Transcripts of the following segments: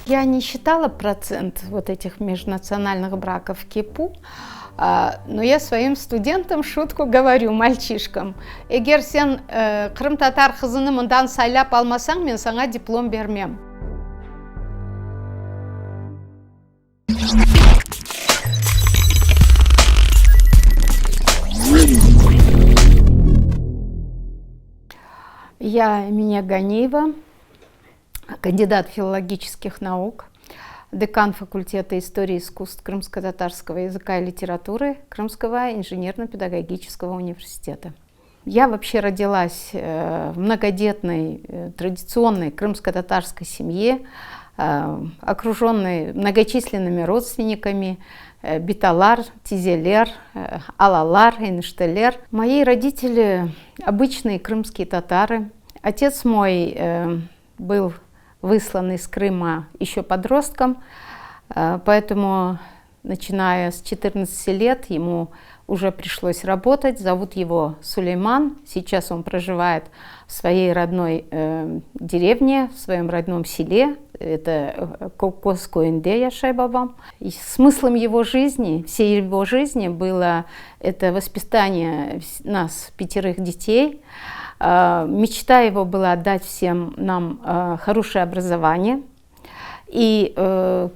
Я не считала процент вот этих межнациональных браков в КИПУ, но я своим студентам шутку говорю, мальчишкам: егер сен қырым-татар қызыны мындан сайлап алмасаң, мен саңа диплом бермем. Я Эмине Ганиева, кандидат филологических наук, декан факультета истории и искусств крымско-татарского языка и литературы Крымского инженерно-педагогического университета. Я вообще родилась в многодетной, традиционной крымско-татарской семье, окруженной многочисленными родственниками: биталар, тизелер, алалар, эйнштелер. Мои родители обычные крымские татары. Отец мой был выслан из Крыма еще подростком, поэтому, начиная с 14 лет, ему уже пришлось работать. Зовут его Сулейман. Сейчас он проживает в своей родной деревне, в своем родном селе. Это Кокос-Коинде Яшай-Бабам. И смыслом его жизни, всей его жизни было это воспитание нас, 5 детей. Мечта его была дать всем нам хорошее образование. И,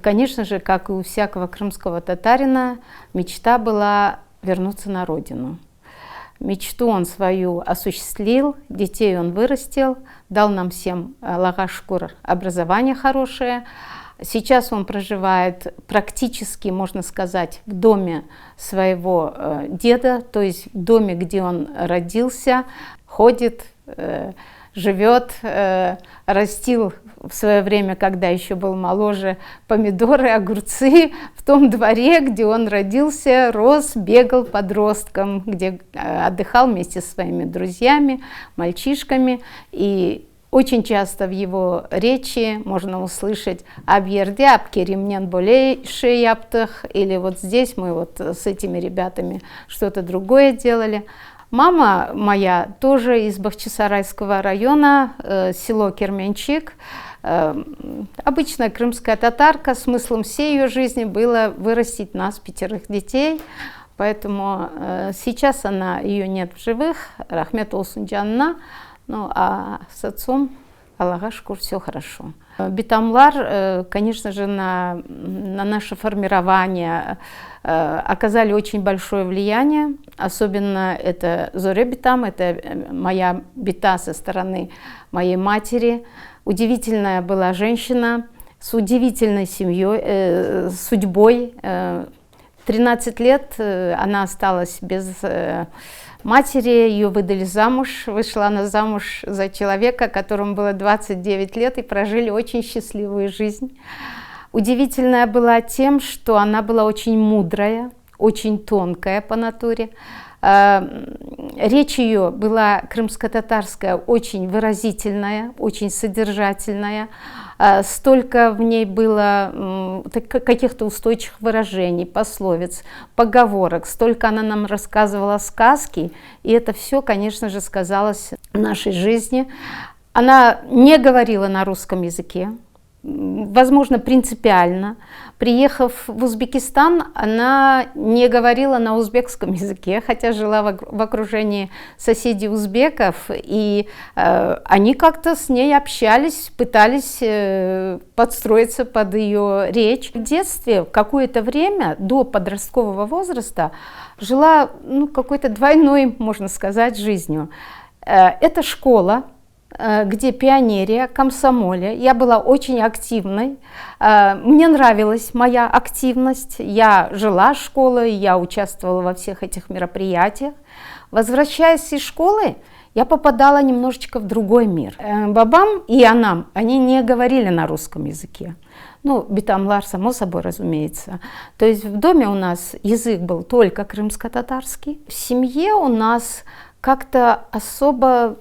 конечно же, как и у всякого крымского татарина, мечта была вернуться на родину. Мечту он свою осуществил, детей он вырастил, дал нам всем, Аллаха шукур, образование хорошее. Сейчас он проживает практически, можно сказать, в доме своего деда, то есть в доме, где он родился, ходит, живет, растил в свое время, когда еще был моложе, помидоры, огурцы в том дворе, где он родился, рос, бегал подростком, где отдыхал вместе со своими друзьями, мальчишками. И очень часто в его речи можно услышать «Абьерде абкеримнен болей шеяптых», или вот здесь мы вот с этими ребятами что-то другое делали. Мама моя тоже из Бахчисарайского района, село Керменчик. Обычная крымская татарка. Смыслом всей ее жизни было вырастить нас, 5 детей. Поэтому сейчас ее нет в живых, рахмет олсун жанна. Ну а с отцом, Аллаха шукур, все хорошо. Битамлар, конечно же, на наше формирование оказали очень большое влияние. Особенно это Зоре Битам, это моя бита со стороны моей матери. Удивительная была женщина с удивительной семьей, судьбой. 13 лет она осталась без матери, ее выдали замуж, вышла она замуж за человека, которому было 29 лет, и прожили очень счастливую жизнь. Удивительная была тем, что она была очень мудрая, очень тонкая по натуре. Речь ее была крымско-татарская, очень выразительная, очень содержательная. Столько в ней было каких-то устойчивых выражений, пословиц, поговорок. Столько она нам рассказывала сказки, и это все, конечно же, сказалось в нашей жизни. Она не говорила на русском языке, возможно, принципиально. Приехав в Узбекистан, она не говорила на узбекском языке, хотя жила в окружении соседей узбеков, и они как-то с ней общались, пытались подстроиться под ее речь. В детстве какое-то время, до подросткового возраста, жила какой-то двойной, можно сказать, жизнью. Это школа, где пионерия, комсомоле. Я была очень активной. Мне нравилась моя активность. Я жила школой, я участвовала во всех этих мероприятиях. Возвращаясь из школы, я попадала немножечко в другой мир. Бабам и анам, они не говорили на русском языке. Битамлар, само собой, разумеется. То есть в доме у нас язык был только крымско-татарский. В семье у нас как-то особо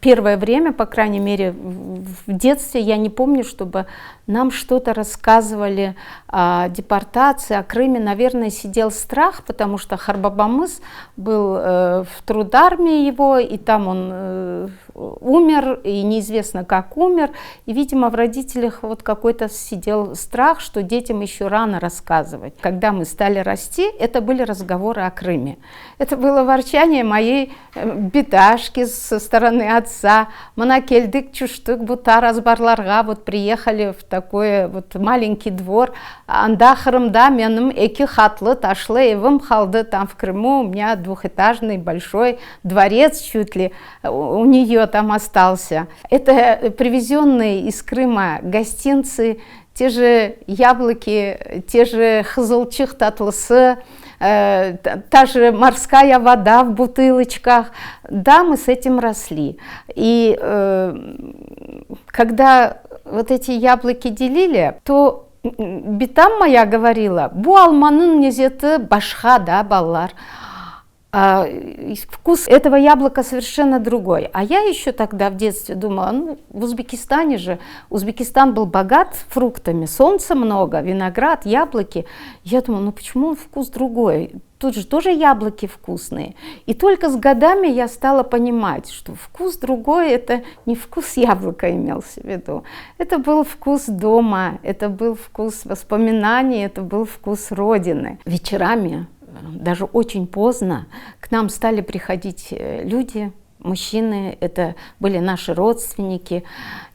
первое время, по крайней мере, в детстве я не помню, чтобы нам что-то рассказывали о депортации, о Крыме. Наверное, сидел страх, потому что Харбабамыс был в трудармии его, и там он умер, и неизвестно, как умер. И, видимо, в родителях вот какой-то сидел страх, что детям еще рано рассказывать. Когда мы стали расти, это были разговоры о Крыме. Это было ворчание моей бедашки со стороны отца. «Мына келдик чуштык бута разбарларга», вот приехали в такой вот маленький двор. «Анда Крымда меным эки хатлы ташлы евым халды». Там в Крыму у меня двухэтажный большой дворец чуть ли у нее там остался. Это привезенные из Крыма гостинцы, те же яблоки, те же хызылчых татлысы, та же морская вода в бутылочках. Да, мы с этим росли. И когда вот эти яблоки делили, то битам моя говорила: «Бу алманын незеті башха, да, баллар». Вкус этого яблока совершенно другой. А я еще тогда в детстве думала, ну, в Узбекистане же, Узбекистан был богат фруктами, солнца много, виноград, яблоки. Я думала, ну почему вкус другой? Тут же тоже яблоки вкусные. И только с годами я стала понимать, что вкус другой, это не вкус яблока имелся в виду. Это был вкус дома, это был вкус воспоминаний, это был вкус родины. Вечерами, даже очень поздно, к нам стали приходить люди, мужчины, это были наши родственники.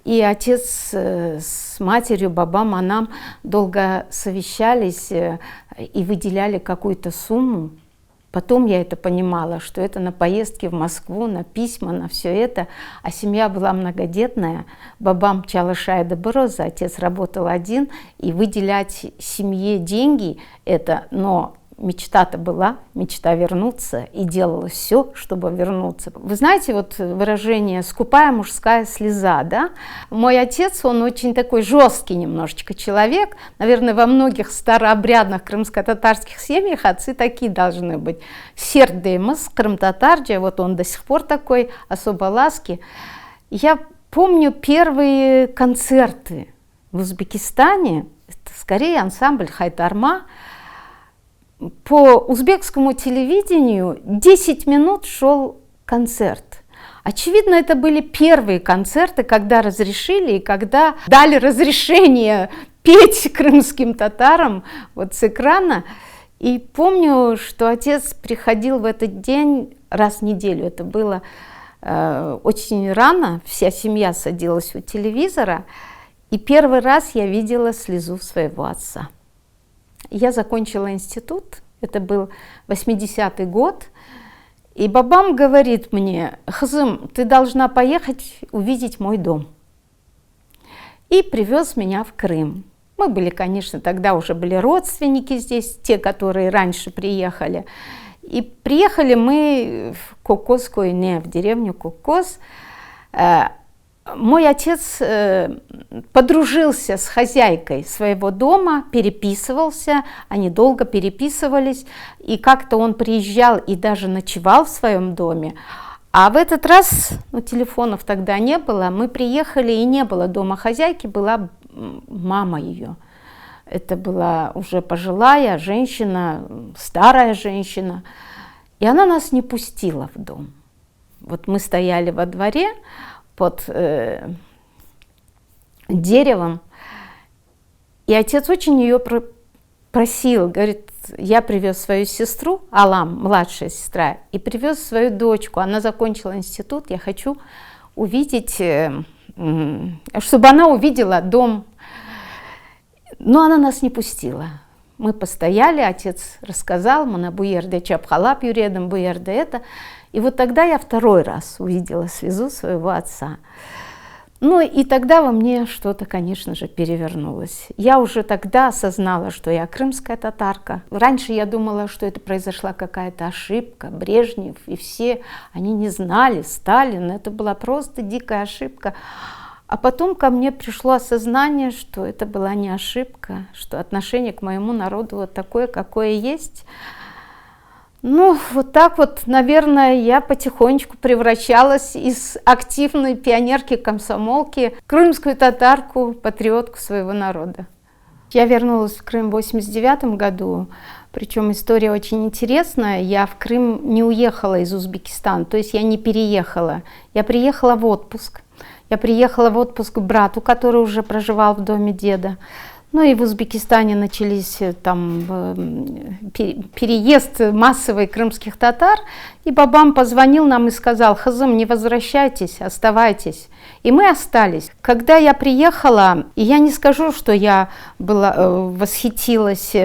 И отец с матерью, бабам, анам долго совещались и выделяли какую-то сумму. Потом я это понимала, что это на поездки в Москву, на письма, на все это. А семья была многодетная. Бабам чалышая до Бороза, отец работал один. И выделять семье деньги это, но мечта-то была, мечта вернуться, и делала все, чтобы вернуться. Вы знаете, вот выражение «скупая мужская слеза», да? Мой отец, он очень такой жесткий немножечко человек. Наверное, во многих старообрядных крымско-татарских семьях отцы такие должны быть. Сердемыс, крым-татарджа, вот он до сих пор такой, особо ласки. Я помню первые концерты в Узбекистане, это скорее ансамбль «Хайтарма». По узбекскому телевидению 10 минут шел концерт. Очевидно, это были первые концерты, когда разрешили и когда дали разрешение петь крымским татарам вот с экрана. И помню, что отец приходил в этот день раз в неделю. Это было очень рано, вся семья садилась у телевизора. И первый раз я видела слезу своего отца. Я закончила институт, это был 80-й год, и бабам говорит мне: «Хызым, ты должна поехать увидеть мой дом». И привез меня в Крым. Мы были, конечно, тогда уже были родственники здесь, те, которые раньше приехали. И приехали мы в Кокосскую, в деревню Кокос. Мой отец подружился с хозяйкой своего дома, переписывался, они долго переписывались, и как-то он приезжал и даже ночевал в своем доме. А в этот раз, ну, телефонов тогда не было, мы приехали, и не было дома хозяйки, была мама ее. Это была уже пожилая женщина, старая женщина, и она нас не пустила в дом. Вот мы стояли во дворе под деревом, и отец очень ее просил, говорит: я привез свою сестру, Алам, младшая сестра, и привез свою дочку, она закончила институт, я хочу увидеть, чтобы она увидела дом. Но она нас не пустила. Мы постояли, отец рассказал, мы на буерде чапхалап юредом, буерде это. И вот тогда я второй раз увидела слезу своего отца. Ну и тогда во мне что-то, конечно же, перевернулось. Я уже тогда осознала, что я крымская татарка. Раньше я думала, что это произошла какая-то ошибка, Брежнев и все, они не знали, Сталин, это была просто дикая ошибка. А потом ко мне пришло осознание, что это была не ошибка, что отношение к моему народу вот такое, какое есть. Ну, вот так вот, наверное, я потихонечку превращалась из активной пионерки-комсомолки в крымскую татарку, патриотку своего народа. Я вернулась в Крым в 1989 году, причем история очень интересная. Я в Крым не уехала из Узбекистана, то есть я не переехала. Я приехала в отпуск. Я приехала в отпуск к брату, который уже проживал в доме деда. Ну и в Узбекистане начались там переезд массовый крымских татар. И Бабам позвонил нам и сказал: «Хазым, не возвращайтесь, оставайтесь». И мы остались. Когда я приехала, и я не скажу, что я восхитилась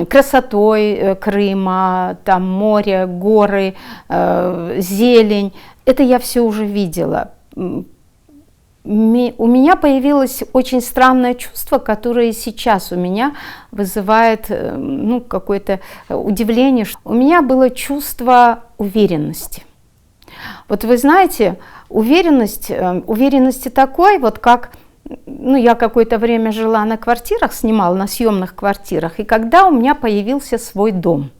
красотой Крыма, там море, горы, зелень. Это я все уже видела. У меня появилось очень странное чувство, которое сейчас у меня вызывает какое-то удивление. У меня было чувство уверенности. Вот вы знаете, уверенности такой, вот как, я какое-то время жила на квартирах, снимала на съемных квартирах, и когда у меня появился свой дом.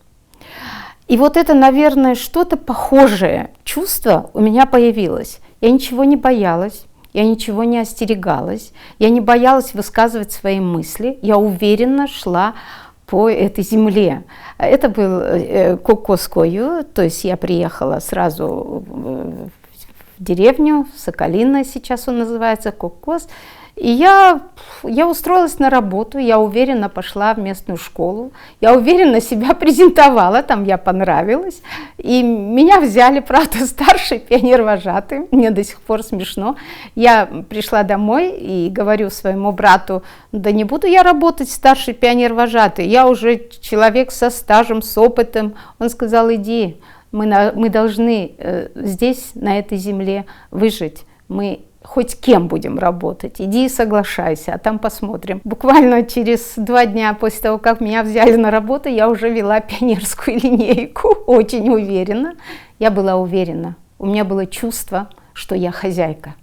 И вот это, наверное, что-то похожее чувство у меня появилось. Я ничего не боялась. Я ничего не остерегалась, я не боялась высказывать свои мысли, я уверенно шла по этой земле. Это был Кокоскою, то есть я приехала сразу в деревню, Соколино сейчас он называется, Кокос, и я устроилась на работу, я уверенно пошла в местную школу, я уверенно себя презентовала, там я понравилась, и меня взяли, правда, старший пионер-вожатый, мне до сих пор смешно. Я пришла домой и говорю своему брату: да не буду я работать старший пионер-вожатый, я уже человек со стажем, с опытом. Он сказал: иди, мы должны здесь, на этой земле выжить, мы хоть кем будем работать, иди и соглашайся, а там посмотрим. Буквально через 2 дня после того, как меня взяли на работу, я уже вела пионерскую линейку, очень уверенно. Я была уверена, у меня было чувство, что я хозяйка.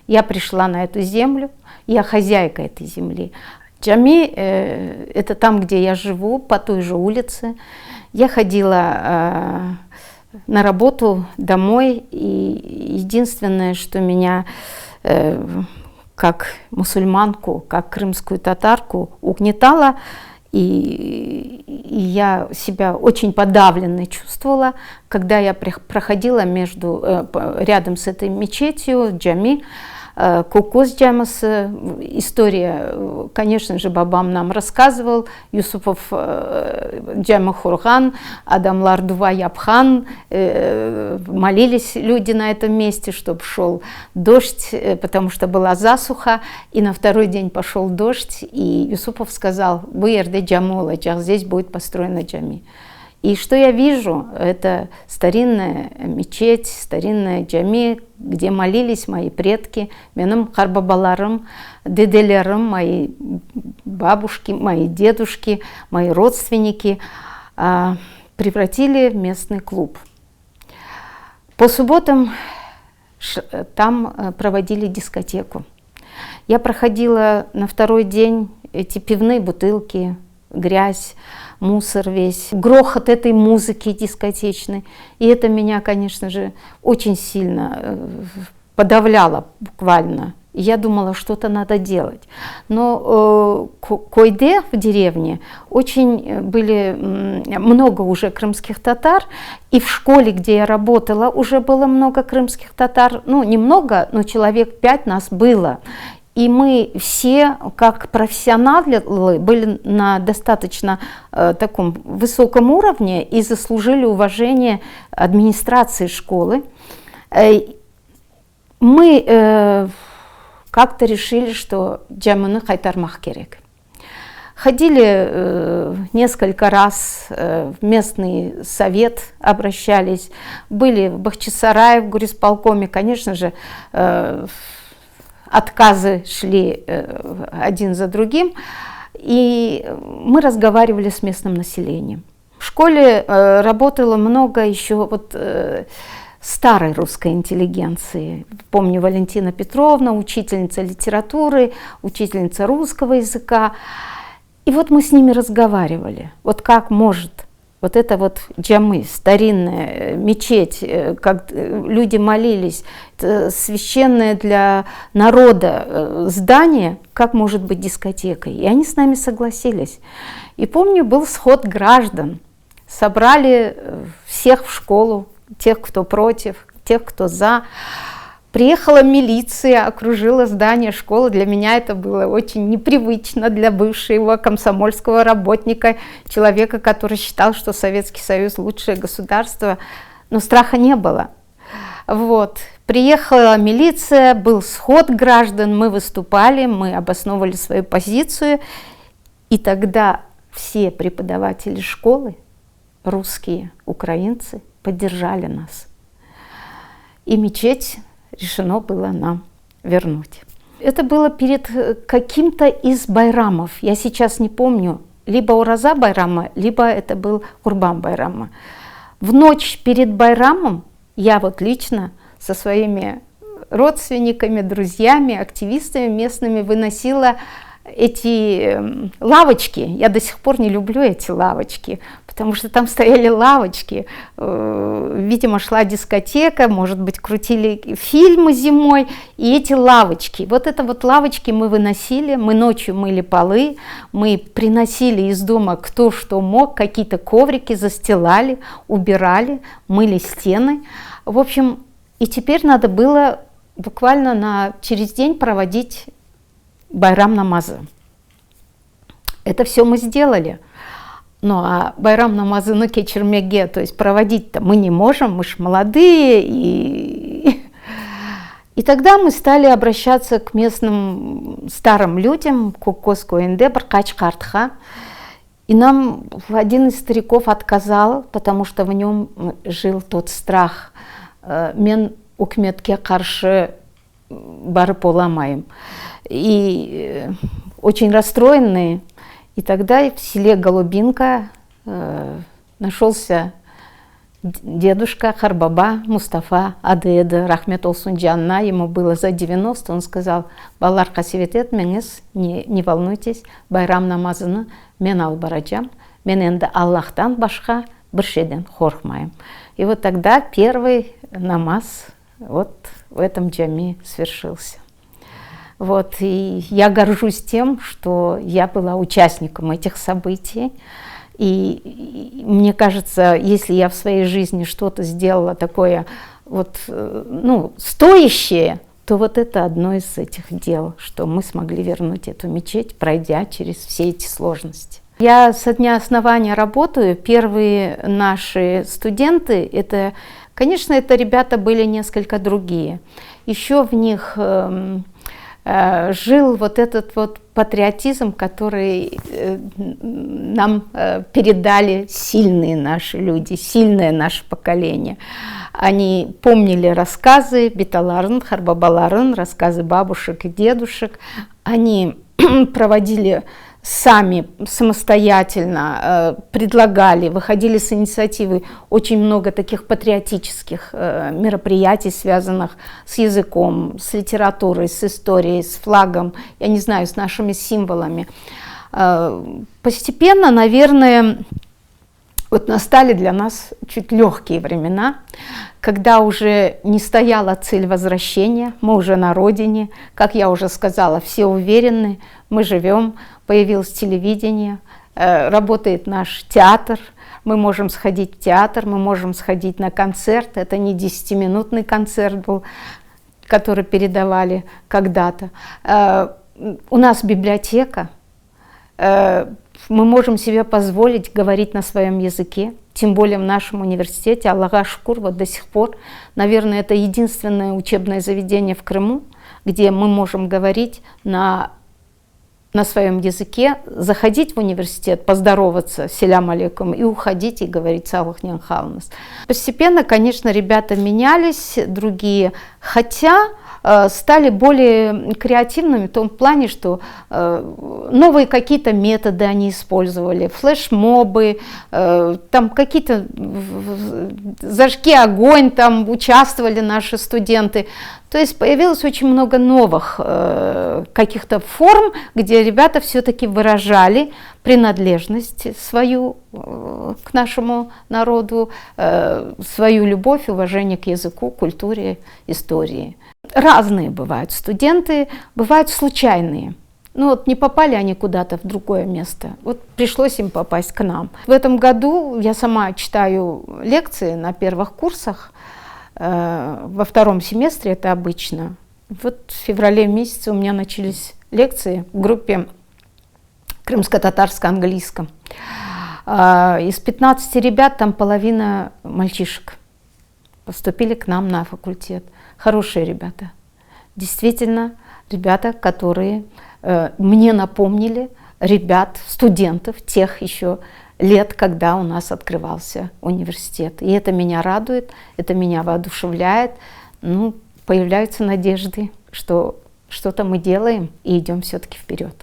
Я пришла на эту землю, я хозяйка этой земли. Джами это там, где я живу, по той же улице. Я ходила на работу домой, и единственное, что меня как мусульманку, как крымскую татарку угнетало, и я себя очень подавленной чувствовала, когда я проходила рядом с этой мечетью, джами, Кокос джамасы. История, конечно же, Бабам нам рассказывал. Юсупов джама Хурган, Адамлар Дува Ябхан. Молились люди на этом месте, чтобы шел дождь, потому что была засуха. И на 2-й день пошел дождь, и Юсупов сказал: «Выерде джамула, здесь будет построена джами». И что я вижу, это старинная мечеть, старинная джами, где молились мои предки, менің қарбабаларым, деделерім, мои бабушки, мои дедушки, мои родственники превратили в местный клуб. По субботам там проводили дискотеку. Я проходила на 2-й день эти пивные бутылки, грязь, мусор весь, грохот этой музыки дискотечной. И это меня, конечно же, очень сильно подавляло буквально. И я думала, что-то надо делать. Но Койде в деревне очень были много уже крымских татар. И в школе, где я работала, уже было много крымских татар. Ну, немного, но человек 5 нас было. И мы все, как профессионалы, были на достаточно таком высоком уровне и заслужили уважение администрации школы. Мы как-то решили, что джамыны кайтармак керек. Ходили несколько раз в местный совет, обращались, были в Бахчисарае, в горисполкоме, конечно же, отказы шли один за другим, и мы разговаривали с местным населением. В школе работало много еще старой русской интеллигенции. Помню, Валентина Петровна, учительница литературы, учительница русского языка. И вот мы с ними разговаривали. Вот как может Вот это вот джамы, старинная мечеть, как люди молились, это священное для народа здание, как может быть дискотекой. И они с нами согласились. И помню, был сход граждан. Собрали всех в школу, тех, кто против, тех, кто за. Приехала милиция, окружила здание школы. Для меня это было очень непривычно, для бывшего комсомольского работника, человека, который считал, что Советский Союз лучшее государство. Но страха не было. Вот. Приехала милиция, был сход граждан, мы выступали, мы обосновывали свою позицию. И тогда все преподаватели школы, русские, украинцы, поддержали нас. И мечеть решено было нам вернуть. Это было перед каким-то из байрамов. Я сейчас не помню, либо Ураза байрама, либо это был Курбан байрама. В ночь перед байрамом я вот лично со своими родственниками, друзьями, активистами местными выносила эти лавочки. Я до сих пор не люблю эти лавочки, потому что там стояли лавочки. Видимо, шла дискотека, может быть, крутили фильмы зимой, и эти лавочки. Вот это вот лавочки мы выносили, мы ночью мыли полы, мы приносили из дома кто что мог, какие-то коврики застилали, убирали, мыли стены. В общем, и теперь надо было буквально через день проводить байрам намазы. Это все мы сделали. Ну а байрам намазы на кечермеге, то есть проводить-то мы не можем, мы ж молодые. И тогда мы стали обращаться к местным старым людям, Кукоску НД, Баркач-Картха. И нам один из стариков отказал, потому что в нем жил тот страх. Мен үкіметке қарсы барып оламайым. И очень расстроенные. И тогда в селе Голубинка нашелся дедушка Харбаба Мустафа Адеда Рахмет Олсунджанна, ему было за 90, он сказал: «Балар қасиветет меңіз, не волнуйтесь, байрам намазыны мен алып барачам, мен енді Аллахтан башқа бір шеден қорқмайым». И вот тогда первый намаз вот в этом джаме свершился. Вот, и я горжусь тем, что я была участником этих событий. И мне кажется, если я в своей жизни что-то сделала такое вот, ну, стоящее, то вот это одно из этих дел, что мы смогли вернуть эту мечеть, пройдя через все эти сложности. Я со дня основания работаю. Первые наши студенты, это, конечно, это ребята были несколько другие. Еще в них жил вот этот вот патриотизм, который нам передали сильные наши люди, сильное наше поколение. Они помнили рассказы Биталарын, Харбабаларын, рассказы бабушек и дедушек. Они проводили сами, самостоятельно, предлагали, выходили с инициативой очень много таких патриотических мероприятий, связанных с языком, с литературой, с историей, с флагом, я не знаю, с нашими символами. Постепенно, наверное, вот настали для нас чуть легкие времена, когда уже не стояла цель возвращения, мы уже на родине, как я уже сказала, все уверены, мы живем, появилось телевидение, работает наш театр, мы можем сходить в театр, мы можем сходить на концерт, это не 10-минутный концерт был, который передавали когда-то. У нас библиотека, мы можем себе позволить говорить на своем языке, тем более в нашем университете, Аллаха шукур, вот до сих пор, наверное, это единственное учебное заведение в Крыму, где мы можем говорить на своем языке, заходить в университет, поздороваться, селям алейкум, и уходить и говорить салах нянхалнас. Постепенно, конечно, ребята менялись, другие, хотя стали более креативными в том плане, что новые какие-то методы они использовали, флешмобы, там какие-то зажги огонь, там участвовали наши студенты. То есть появилось очень много новых каких-то форм, где ребята все-таки выражали принадлежность свою к нашему народу, свою любовь, уважение к языку, культуре, истории. Разные бывают студенты, бывают случайные. Ну вот не попали они куда-то в другое место, вот пришлось им попасть к нам. В этом году я сама читаю лекции на первых курсах, во втором семестре это обычно. Вот в феврале месяце у меня начались лекции в группе крымско-татарско-английском. Из 15 ребят там половина мальчишек поступили к нам на факультет. Хорошие ребята. Действительно, ребята, которые мне напомнили ребят, студентов тех еще лет, когда у нас открывался университет. И это меня радует, это меня воодушевляет. Ну, появляются надежды, что что-то мы делаем и идем все-таки вперед.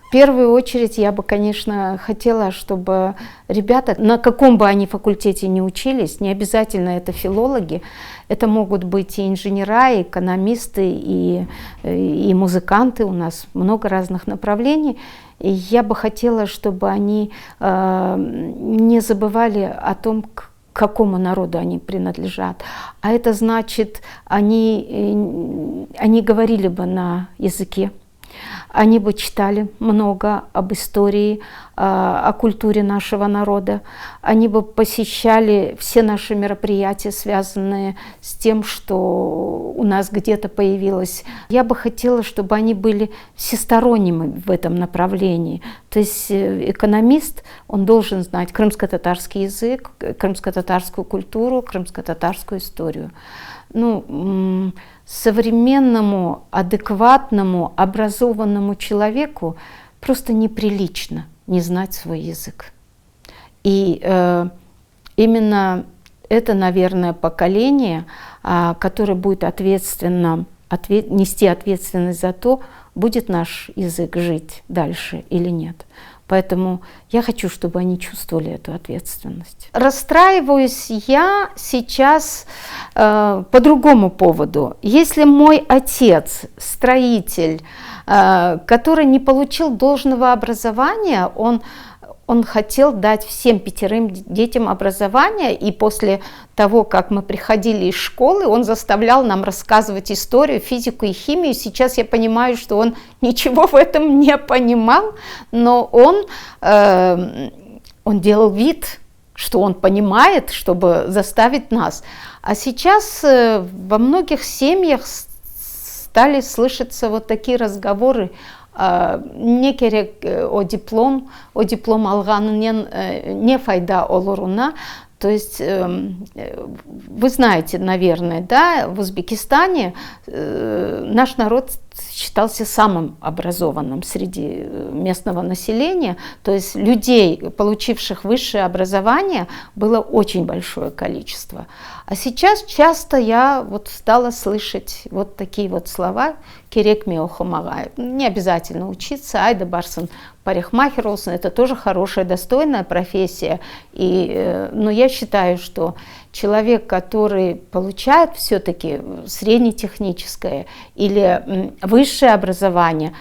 В первую очередь я бы, конечно, хотела, чтобы ребята, на каком бы они факультете ни учились, не обязательно это филологи, это могут быть и инженера, и экономисты, и музыканты, у нас много разных направлений. И я бы хотела, чтобы они не забывали о том, к какому народу они принадлежат. А это значит, они говорили бы на языке. Они бы читали много об истории, о культуре нашего народа. Они бы посещали все наши мероприятия, связанные с тем, что у нас где-то появилось. Я бы хотела, чтобы они были всесторонними в этом направлении. То есть экономист, он должен знать крымско-татарский язык, крымско-татарскую культуру, крымско-татарскую историю. Ну, современному, адекватному, образованному человеку просто неприлично не знать свой язык. И именно это, наверное, поколение, которое будет нести ответственность за то, будет наш язык жить дальше или нет. Поэтому я хочу, чтобы они чувствовали эту ответственность. Расстраиваюсь я сейчас по другому поводу. Если мой отец, строитель, который не получил должного образования, он хотел дать всем 5 детям образование, и после того, как мы приходили из школы, он заставлял нам рассказывать историю, физику и химию. Сейчас я понимаю, что он ничего в этом не понимал, но он делал вид, что он понимает, чтобы заставить нас. А сейчас во многих семьях стали слышаться вот такие разговоры: не керек о диплом алганын не файда олоруна. То есть вы знаете, наверное, да, в Узбекистане наш народ считался самым образованным среди местного населения. То есть людей, получивших высшее образование, было очень большое количество. А сейчас часто я вот стала слышать вот такие вот слова: «Керек ме охумагай». Не обязательно учиться, айда барсын парикмахер олсын. Это тоже хорошая, достойная профессия. Но я считаю, что человек, который получает все-таки среднетехническое или высшее образование,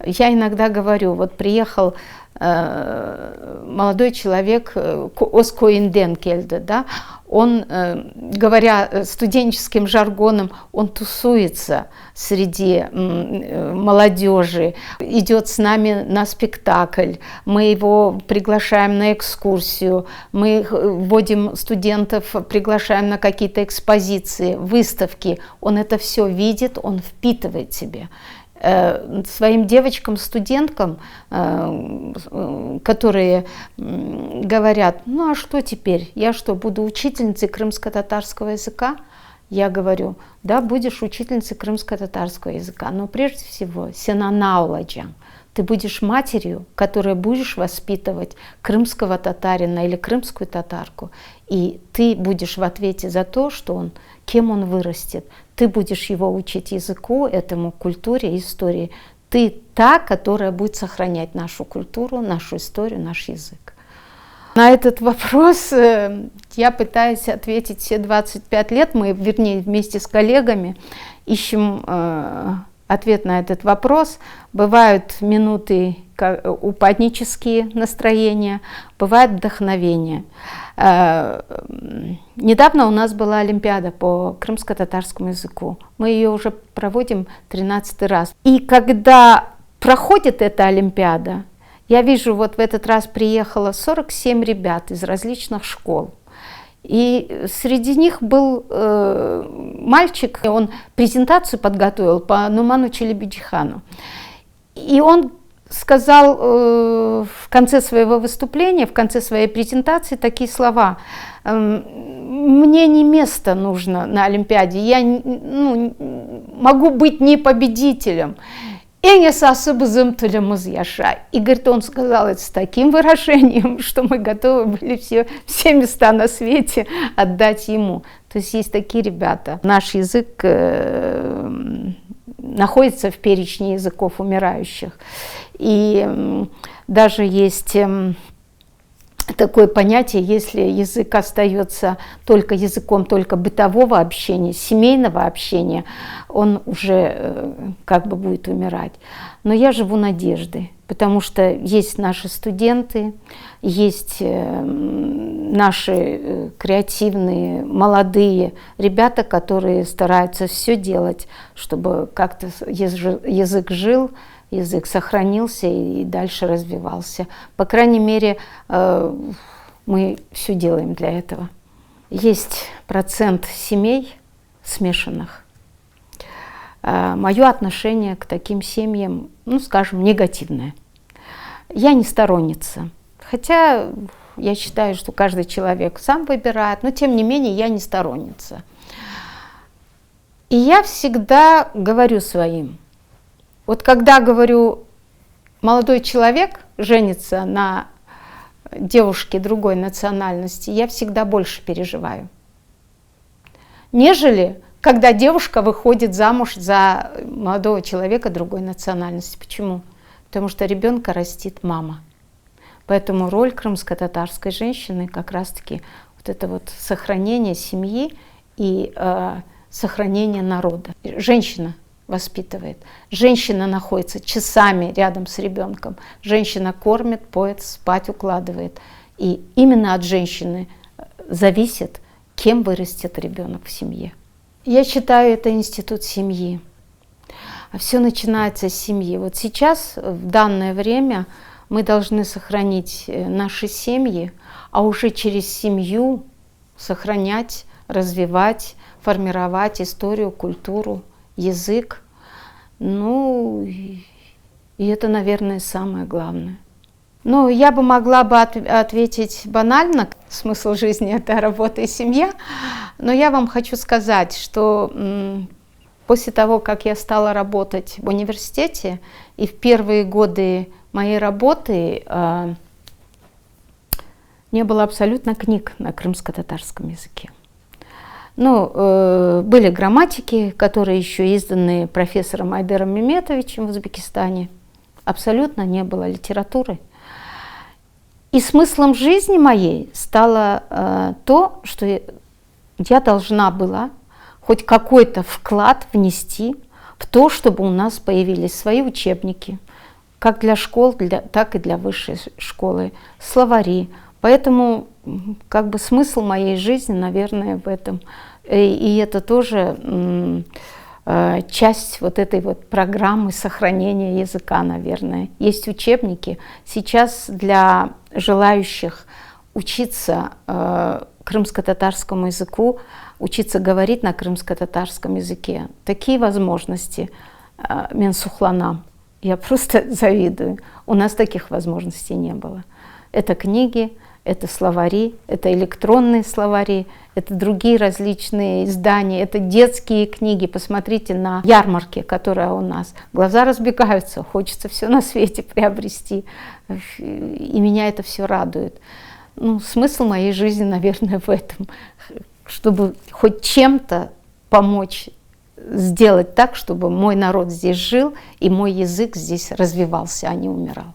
я иногда говорю, вот приехал молодой человек, Оскоинден кельде, да, он, говоря студенческим жаргоном, он тусуется среди молодежи, идет с нами на спектакль, мы его приглашаем на экскурсию, мы вводим студентов, приглашаем на какие-то экспозиции, выставки. Он это все видит, он впитывает в себя. Своим девочкам-студенткам, которые говорят: ну а что теперь, я что, буду учительницей крымско-татарского языка? Я говорю: да, будешь учительницей крымско-татарского языка, но прежде всего сенанауладжан. Ты будешь матерью, которая будешь воспитывать крымского татарина или крымскую татарку, и ты будешь в ответе за то, что он кем он вырастет. Ты будешь его учить языку, этому, культуре, истории. Ты та, которая будет сохранять нашу культуру, нашу историю, наш язык. На этот вопрос я пытаюсь ответить все 25 лет. Мы, вернее, вместе с коллегами ищем ответ на этот вопрос. Бывают минуты упаднические настроения, бывает вдохновение. Недавно у нас была Олимпиада по крымско-татарскому языку. Мы ее уже проводим 13-й раз. И когда проходит эта Олимпиада, я вижу, вот в этот раз приехало 47 ребят из различных школ. И среди них был мальчик, он презентацию подготовил по Нуману Челебиджихану. И он сказал в конце своего выступления, в конце своей презентации такие слова: «Мне не место нужно на Олимпиаде, я могу быть не победителем». И, говорит, он сказал это с таким выражением, что мы готовы были все места на свете отдать ему. То есть есть такие ребята. Наш язык находится в перечне языков умирающих. И даже есть такое понятие, если язык остается только языком только бытового общения, семейного общения, он уже как бы будет умирать. Но я живу надеждой, потому что есть наши студенты, есть наши креативные, молодые ребята, которые стараются все делать, чтобы как-то язык жил, язык сохранился и дальше развивался. По крайней мере, мы все делаем для этого. Есть процент семей смешанных. Мое отношение к таким семьям, скажем, негативное. Я не сторонница. Хотя я считаю, что каждый человек сам выбирает, но тем не менее я не сторонница. И я всегда говорю своим: вот когда, говорю, молодой человек женится на девушке другой национальности, я всегда больше переживаю, нежели когда девушка выходит замуж за молодого человека другой национальности. Почему? Потому что ребенка растит мама. Поэтому роль крымско-татарской женщины как раз-таки вот это вот сохранение семьи и сохранение народа. Женщина воспитывает. Женщина находится часами рядом с ребенком. Женщина кормит, поет, спать укладывает. И именно от женщины зависит, кем вырастет ребенок в семье. Я считаю, это институт семьи. Все начинается с семьи. Вот сейчас, в данное время, мы должны сохранить наши семьи, а уже через семью сохранять, развивать, формировать историю, культуру, язык. И это, наверное, самое главное. Я бы могла бы ответить банально: смысл жизни – это работа и семья. Но я вам хочу сказать, что после того, как я стала работать в университете, и в первые годы моей работы не было абсолютно книг на крымско-татарском языке. Были грамматики, которые еще изданы профессором Айдером Меметовичем в Узбекистане. Абсолютно не было литературы. И смыслом жизни моей стало то, что я должна была хоть какой-то вклад внести в то, чтобы у нас появились свои учебники, как для школ, так и для высшей школы, словари. Поэтому смысл моей жизни, наверное, в этом. И это тоже часть вот этой вот программы сохранения языка, наверное. Есть учебники. Сейчас для желающих учиться крымско-татарскому языку, учиться говорить на крымско-татарском языке, такие возможности менсухланам. Я просто завидую. У нас таких возможностей не было. Это книги, это словари, это электронные словари, это другие различные издания, это детские книги. Посмотрите на ярмарке, которая у нас. Глаза разбегаются, хочется все на свете приобрести. И меня это все радует. Смысл моей жизни, наверное, в этом. Чтобы хоть чем-то помочь сделать так, чтобы мой народ здесь жил и мой язык здесь развивался, а не умирал.